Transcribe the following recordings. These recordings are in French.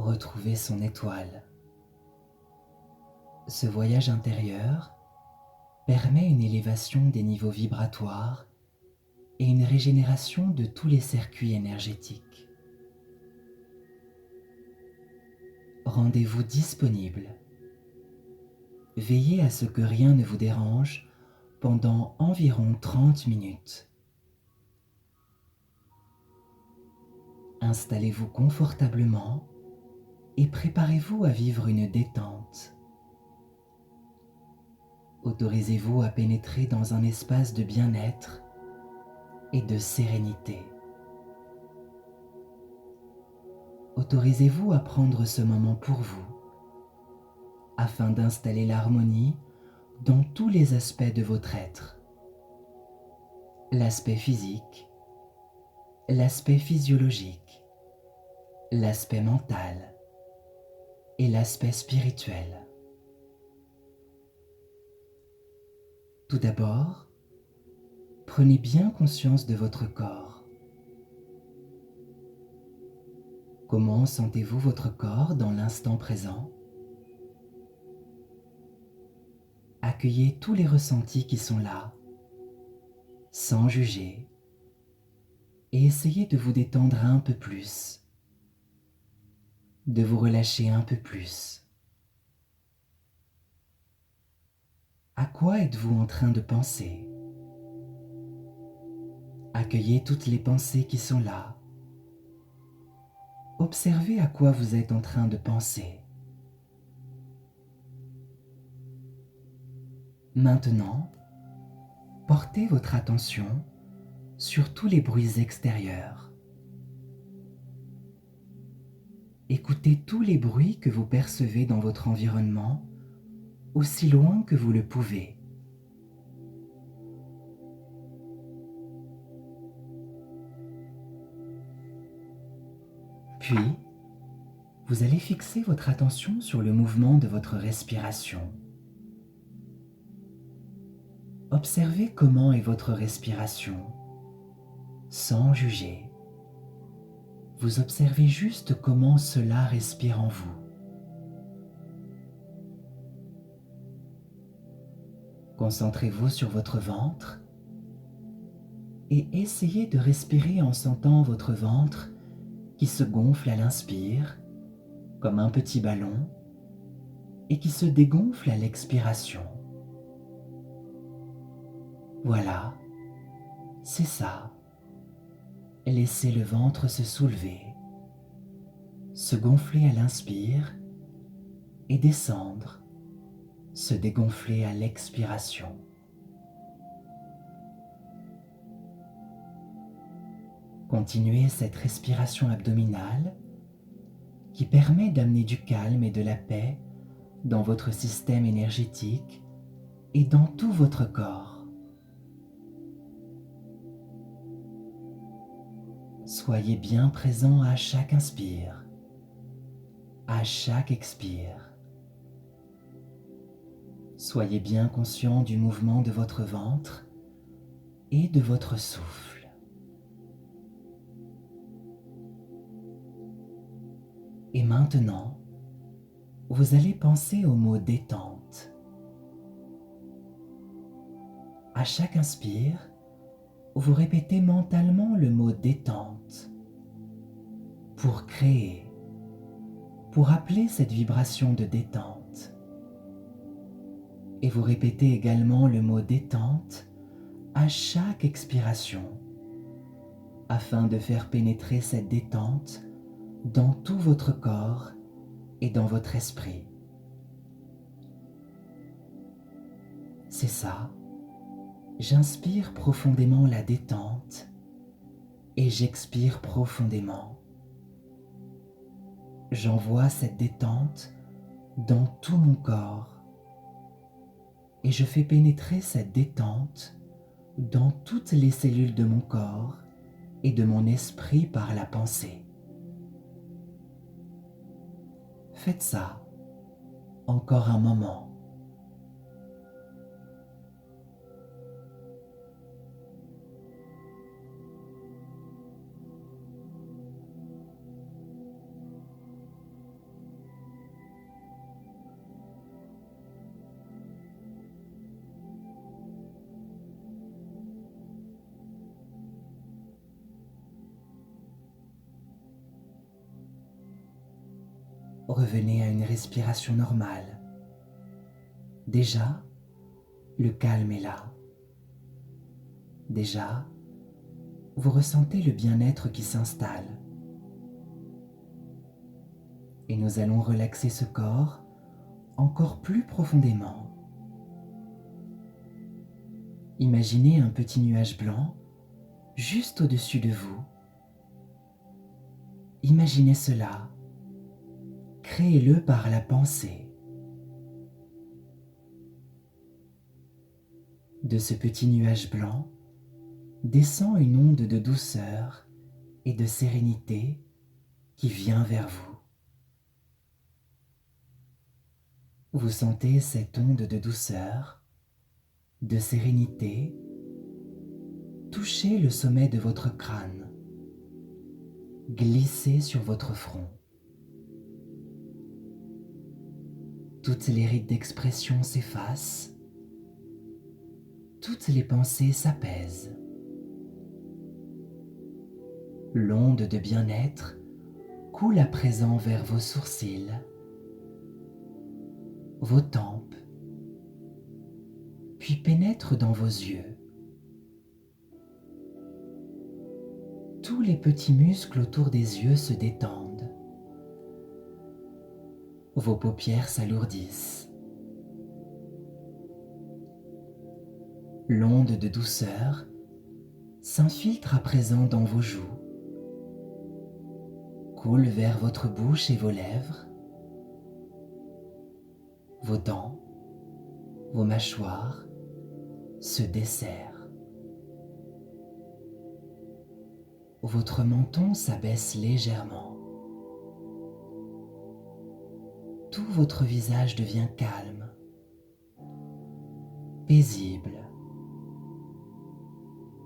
retrouver son étoile. Ce voyage intérieur permet une élévation des niveaux vibratoires et une régénération de tous les circuits énergétiques. Rendez-vous disponible. Veillez à ce que rien ne vous dérange pendant environ 30 minutes. Installez-vous confortablement et préparez-vous à vivre une détente. Autorisez-vous à pénétrer dans un espace de bien-être et de sérénité. Autorisez-vous à prendre ce moment pour vous, afin d'installer l'harmonie dans tous les aspects de votre être. L'aspect physique, l'aspect physiologique, l'aspect mental et l'aspect spirituel. Tout d'abord, prenez bien conscience de votre corps. Comment sentez-vous votre corps dans l'instant présent? Accueillez tous les ressentis qui sont là, sans juger, et essayez de vous détendre un peu plus, de vous relâcher un peu plus. À quoi êtes-vous en train de penser? Accueillez toutes les pensées qui sont là. Observez à quoi vous êtes en train de penser. Maintenant, portez votre attention sur tous les bruits extérieurs. Écoutez tous les bruits que vous percevez dans votre environnement, aussi loin que vous le pouvez. Puis, vous allez fixer votre attention sur le mouvement de votre respiration. Observez comment est votre respiration, sans juger. Vous observez juste comment cela respire en vous. Concentrez-vous sur votre ventre et essayez de respirer en sentant votre ventre qui se gonfle à l'inspire, comme un petit ballon, et qui se dégonfle à l'expiration. Voilà, c'est ça. Laissez le ventre se soulever, se gonfler à l'inspire et descendre, se dégonfler à l'expiration. Continuez cette respiration abdominale qui permet d'amener du calme et de la paix dans votre système énergétique et dans tout votre corps. Soyez bien présent à chaque inspire, à chaque expire. Soyez bien conscient du mouvement de votre ventre et de votre souffle. Et maintenant, vous allez penser au mot détente. À chaque inspire, vous répétez mentalement le mot détente pour créer, pour appeler cette vibration de détente. Et vous répétez également le mot détente à chaque expiration afin de faire pénétrer cette détente dans tout votre corps et dans votre esprit. C'est ça. J'inspire profondément la détente et j'expire profondément. J'envoie cette détente dans tout mon corps et je fais pénétrer cette détente dans toutes les cellules de mon corps et de mon esprit par la pensée. Faites ça encore un moment. revenez à une respiration normale. Déjà, le calme est là. Déjà, vous ressentez le bien-être qui s'installe. Et nous allons relaxer ce corps encore plus profondément. Imaginez un petit nuage blanc juste au-dessus de vous. Imaginez cela. Créez-le par la pensée. De ce petit nuage blanc descend une onde de douceur et de sérénité qui vient vers vous. Vous sentez cette onde de douceur, de sérénité, toucher le sommet de votre crâne, glisser sur votre front. Toutes les rides d'expression s'effacent, toutes les pensées s'apaisent. L'onde de bien-être coule à présent vers vos sourcils, vos tempes, puis pénètre dans vos yeux. Tous les petits muscles autour des yeux se détendent. Vos paupières s'alourdissent. L'onde de douceur s'infiltre à présent dans vos joues, coule vers votre bouche et vos lèvres, vos dents, vos mâchoires se desserrent. Votre menton s'abaisse légèrement. Tout votre visage devient calme, paisible,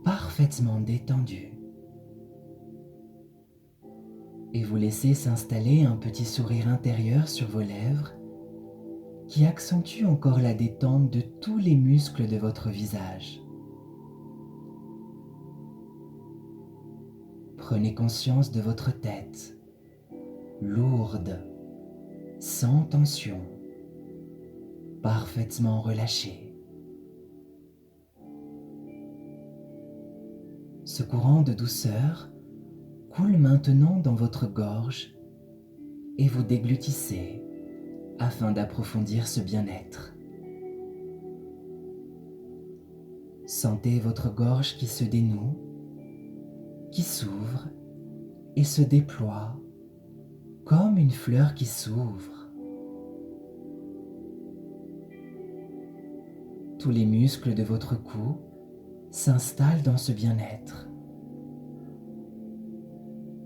parfaitement détendu. Et vous laissez s'installer un petit sourire intérieur sur vos lèvres qui accentue encore la détente de tous les muscles de votre visage. Prenez conscience de votre tête, lourde, sans tension, parfaitement relâchée. Ce courant de douceur coule maintenant dans votre gorge et vous déglutissez afin d'approfondir ce bien-être. Sentez votre gorge qui se dénoue, qui s'ouvre et se déploie comme une fleur qui s'ouvre. Tous les muscles de votre cou s'installent dans ce bien-être.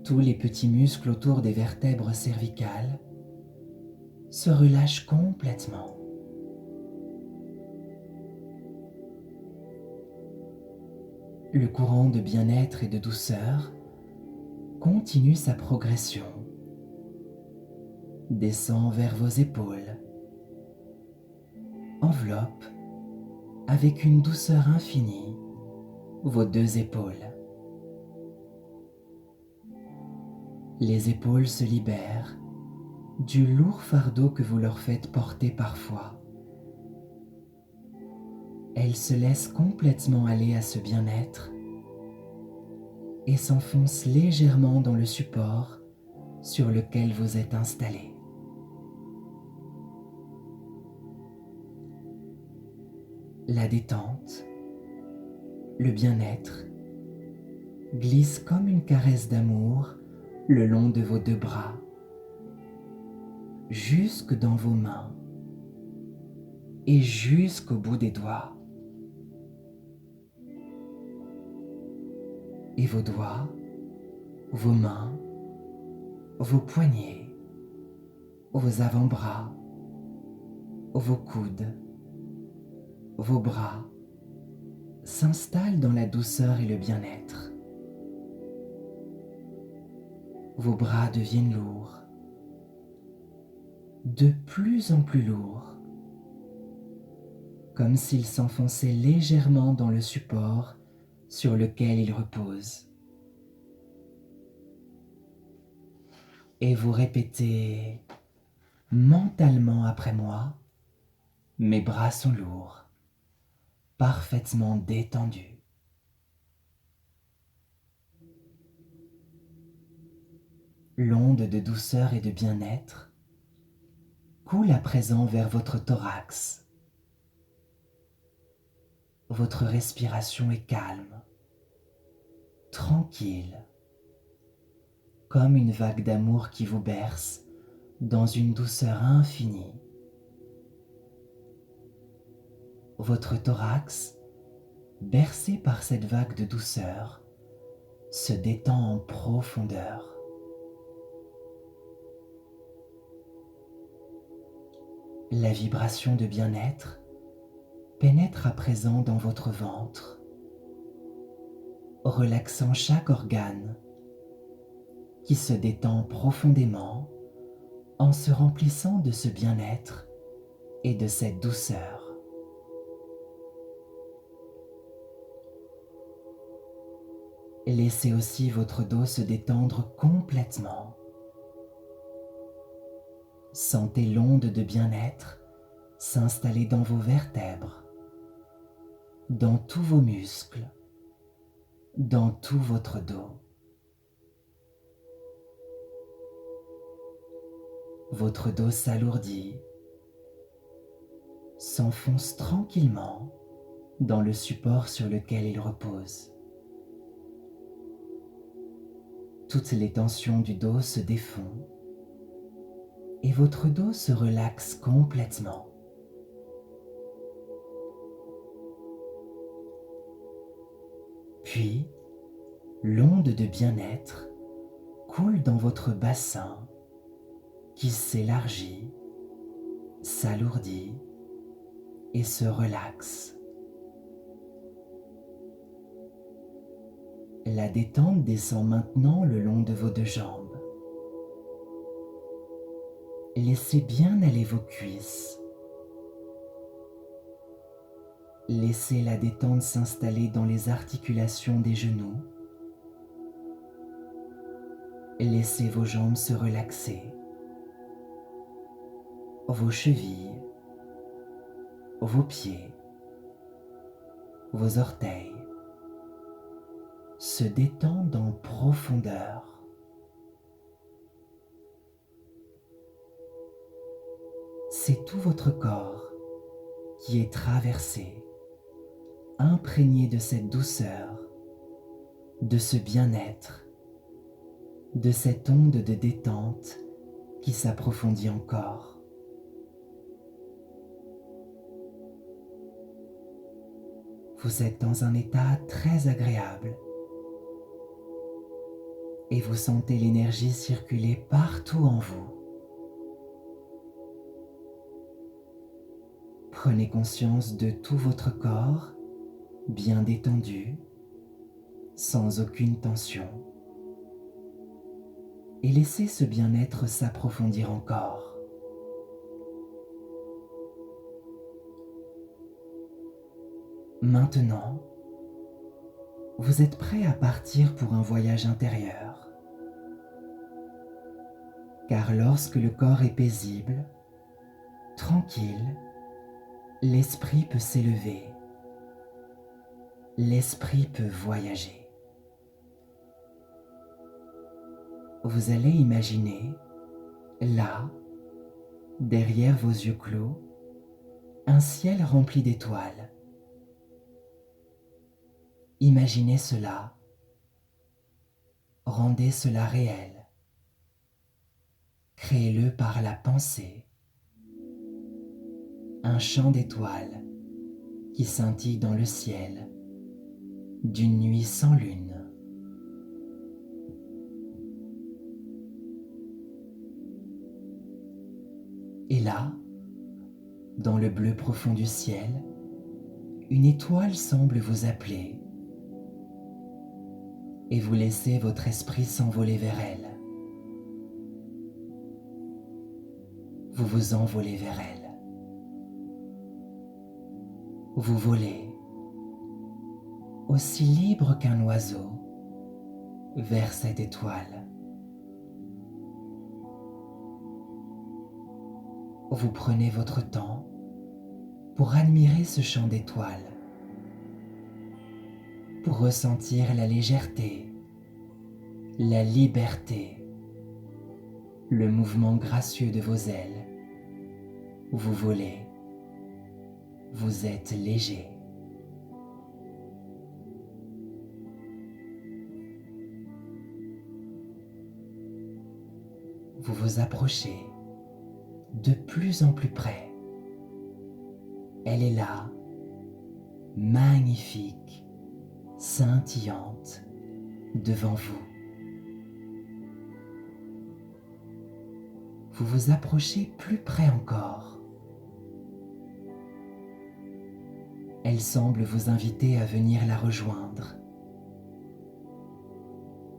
Tous les petits muscles autour des vertèbres cervicales se relâchent complètement. Le courant de bien-être et de douceur continue sa progression, descend vers vos épaules, enveloppe avec une douceur infinie vos deux épaules. Les épaules se libèrent du lourd fardeau que vous leur faites porter parfois. Elles se laissent complètement aller à ce bien-être et s'enfoncent légèrement dans le support sur lequel vous êtes installé. La détente, le bien-être glissent comme une caresse d'amour le long de vos deux bras, jusque dans vos mains et jusqu'au bout des doigts. Et vos doigts, vos mains, vos poignets, vos avant-bras, vos coudes, vos bras s'installent dans la douceur et le bien-être. Vos bras deviennent lourds, de plus en plus lourds, comme s'ils s'enfonçaient légèrement dans le support sur lequel ils reposent. Et vous répétez mentalement après moi. Mes bras sont lourds, parfaitement détendus. L'onde de douceur et de bien-être coule à présent vers votre thorax. Votre respiration est calme, tranquille, comme une vague d'amour qui vous berce dans une douceur infinie. Votre thorax, bercé par cette vague de douceur, se détend en profondeur. La vibration de bien-être pénètre à présent dans votre ventre, relaxant chaque organe qui se détend profondément en se remplissant de ce bien-être et de cette douceur. Laissez aussi votre dos se détendre complètement. Sentez l'onde de bien-être s'installer dans vos vertèbres, dans tous vos muscles, dans tout votre dos. Votre dos s'alourdit, s'enfonce tranquillement dans le support sur lequel il repose. Toutes les tensions du dos se défont et votre dos se relaxe complètement. Puis, l'onde de bien-être coule dans votre bassin qui s'élargit, s'alourdit et se relaxe. La détente descend maintenant le long de vos deux jambes. Laissez bien aller vos cuisses. Laissez la détente s'installer dans les articulations des genoux. Laissez vos jambes se relaxer. Vos chevilles, vos pieds, vos orteils se détendent en profondeur. C'est tout votre corps qui est traversé, imprégné de cette douceur, de ce bien-être, de cette onde de détente qui s'approfondit encore. Vous êtes dans un état très agréable et vous sentez l'énergie circuler partout en vous. Prenez conscience de tout votre corps bien détendu, sans aucune tension, et laissez ce bien-être s'approfondir encore. Maintenant, vous êtes prêt à partir pour un voyage intérieur. Car lorsque le corps est paisible, tranquille, l'esprit peut s'élever. L'esprit peut voyager. Vous allez imaginer, là, derrière vos yeux clos, un ciel rempli d'étoiles. Imaginez cela, rendez cela réel. Créez-le par la pensée. Un champ d'étoiles qui scintille dans le ciel d'une nuit sans lune. Et là, dans le bleu profond du ciel, une étoile semble vous appeler et vous laissez votre esprit s'envoler vers elle. Vous vous envolez vers elle. Vous volez, aussi libre qu'un oiseau, vers cette étoile. vous prenez votre temps pour admirer ce champ d'étoiles, pour ressentir la légèreté, la liberté, le mouvement gracieux de vos ailes. Vous volez, vous êtes léger. Vous vous approchez de plus en plus près. Elle est là, magnifique, scintillante, devant vous. Vous vous approchez plus près encore. Elle semble vous inviter à venir la rejoindre.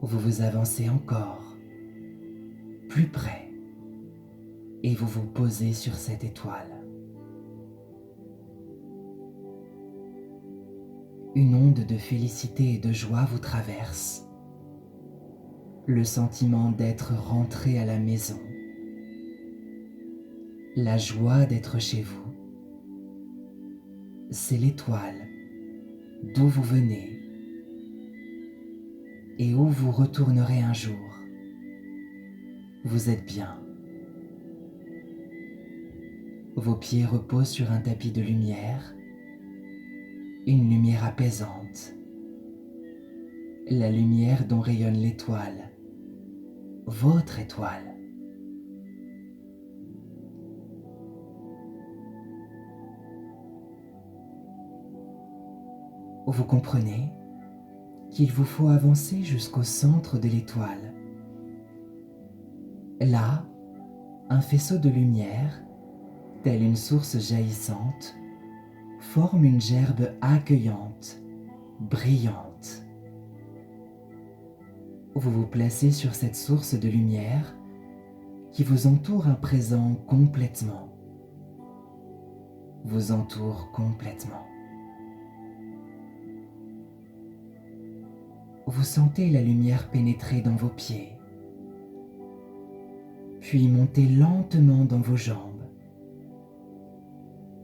Vous vous avancez encore, plus près, et vous vous posez sur cette étoile. Une onde de félicité et de joie vous traverse. Le sentiment d'être rentré à la maison. La joie d'être chez vous. C'est l'étoile d'où vous venez et où vous retournerez un jour. Vous êtes bien. Vos pieds reposent sur un tapis de lumière, une lumière apaisante, la lumière dont rayonne l'étoile, votre étoile. Vous comprenez qu'il vous faut avancer jusqu'au centre de l'étoile. Là, un faisceau de lumière, telle une source jaillissante, forme une gerbe accueillante, brillante. Vous vous placez sur cette source de lumière qui vous entoure à présent complètement. Vous entoure complètement. Vous sentez la lumière pénétrer dans vos pieds, puis monter lentement dans vos jambes.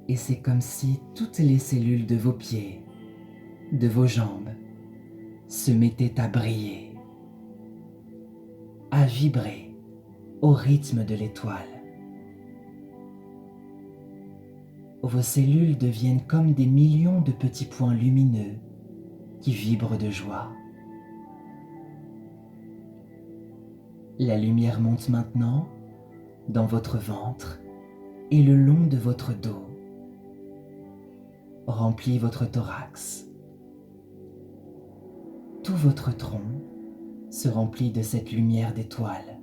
Et c'est comme si toutes les cellules de vos pieds, de vos jambes, se mettaient à briller, à vibrer au rythme de l'étoile. Vos cellules deviennent comme des millions de petits points lumineux qui vibrent de joie. La lumière monte maintenant dans votre ventre et le long de votre dos, remplit votre thorax. Tout votre tronc se remplit de cette lumière d'étoile.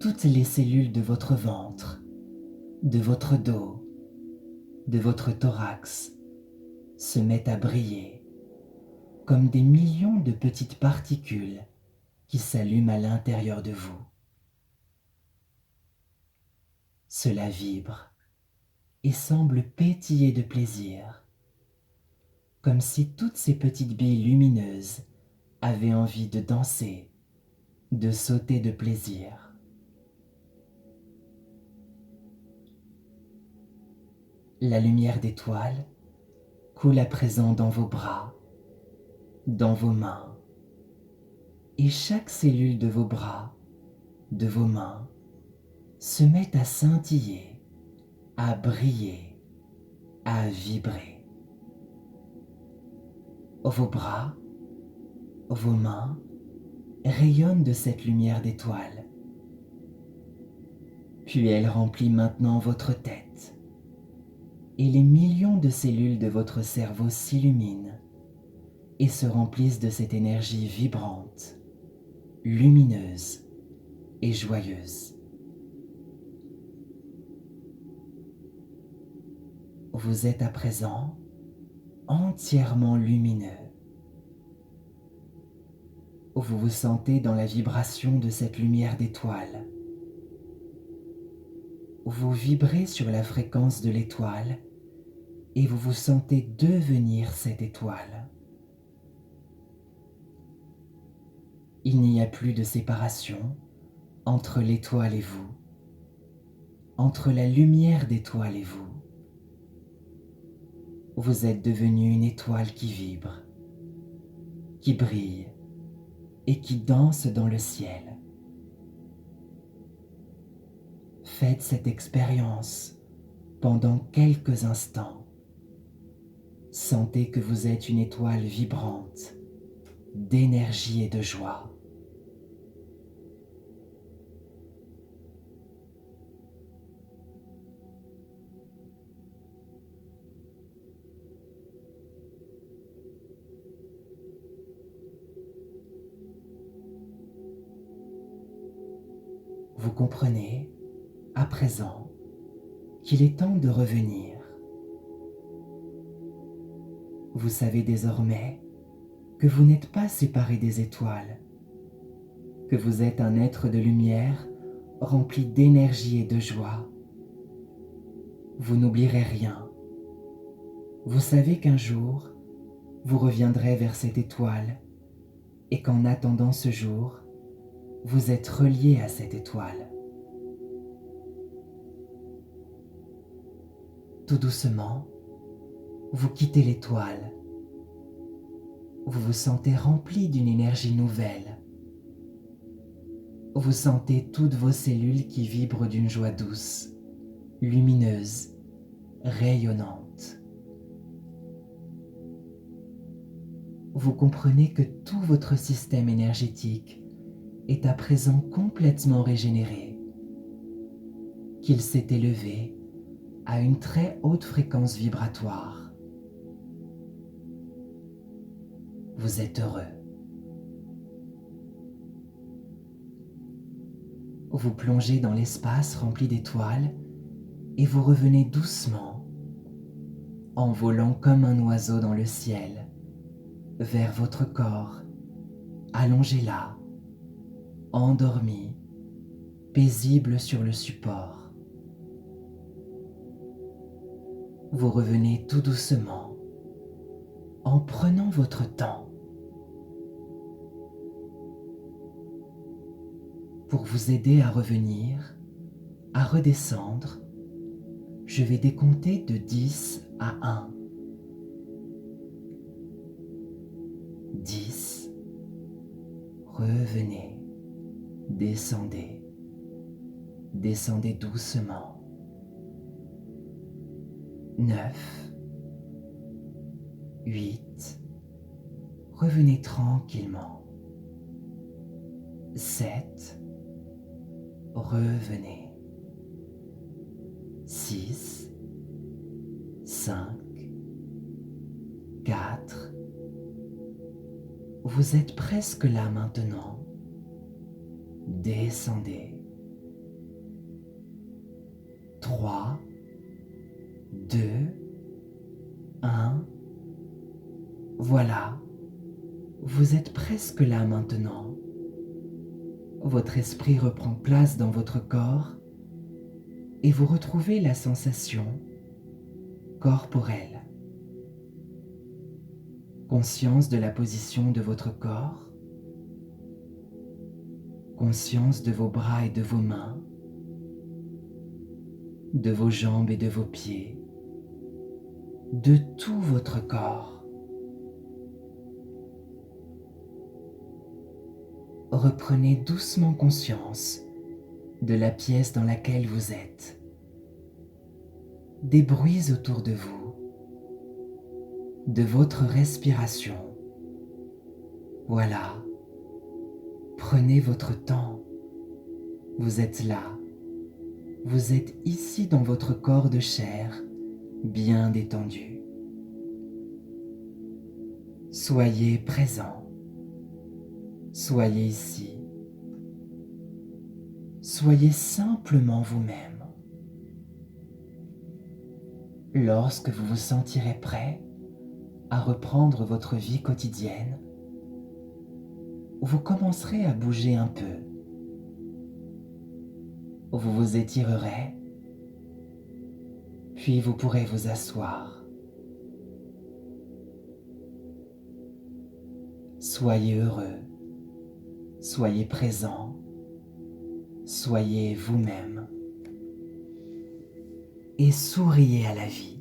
Toutes les cellules de votre ventre, de votre dos, de votre thorax se mettent à briller comme des millions de petites particules qui s'allument à l'intérieur de vous. Cela vibre et semble pétiller de plaisir, comme si toutes ces petites billes lumineuses avaient envie de danser, de sauter de plaisir. La lumière d'étoile coule à présent dans vos bras, dans vos mains, et chaque cellule de vos bras, de vos mains, se met à scintiller, à briller, à vibrer. Vos bras, vos mains rayonnent de cette lumière d'étoile. Puis elle remplit maintenant votre tête, et les millions de cellules de votre cerveau s'illuminent et se remplissent de cette énergie vibrante, lumineuse et joyeuse. Vous êtes à présent entièrement lumineux. Vous vous sentez dans la vibration de cette lumière d'étoile. Vous vibrez sur la fréquence de l'étoile et vous vous sentez devenir cette étoile. Il n'y a plus de séparation entre l'étoile et vous. entre la lumière d'étoile et vous. Vous êtes devenu une étoile qui vibre, qui brille et qui danse dans le ciel. Faites cette expérience pendant quelques instants. Sentez que vous êtes une étoile vibrante, d'énergie et de joie. Vous comprenez, à présent, qu'il est temps de revenir. Vous savez désormais que vous n'êtes pas séparé des étoiles, que vous êtes un être de lumière rempli d'énergie et de joie. Vous n'oublierez rien. Vous savez qu'un jour, vous reviendrez vers cette étoile et qu'en attendant ce jour, vous êtes relié à cette étoile. Tout doucement, vous quittez l'étoile. Vous vous sentez rempli d'une énergie nouvelle. Vous sentez toutes vos cellules qui vibrent d'une joie douce, lumineuse, rayonnante. Vous comprenez que tout votre système énergétique est à présent complètement régénéré, qu'il s'est élevé à une très haute fréquence vibratoire. Vous êtes heureux. Vous plongez dans l'espace rempli d'étoiles et vous revenez doucement, en volant comme un oiseau dans le ciel, vers votre corps, allongé là, endormi, paisible sur le support. Vous revenez tout doucement, en prenant votre temps. Pour vous aider à revenir, à redescendre, je vais décompter de 10 à 1. 10. Revenez. Descendez. Descendez doucement. 9. 8. Revenez tranquillement. 7. Revenez. 6. 5. 4. Vous êtes presque là maintenant. Descendez. 3, 2, 1. Voilà, vous êtes presque là maintenant. Votre esprit reprend place dans votre corps et vous retrouvez la sensation corporelle. Conscience de la position de votre corps, conscience de vos bras et de vos mains, de vos jambes et de vos pieds, de tout votre corps. Reprenez doucement conscience de la pièce dans laquelle vous êtes, des bruits autour de vous, de votre respiration. Voilà, prenez votre temps. Vous êtes là, vous êtes ici dans votre corps de chair, bien détendu. Soyez présent. Soyez ici. Soyez simplement vous-même. Lorsque vous vous sentirez prêt à reprendre votre vie quotidienne, vous commencerez à bouger un peu. Vous vous étirerez, puis vous pourrez vous asseoir. Soyez heureux, soyez présent, soyez vous-même. et souriez à la vie.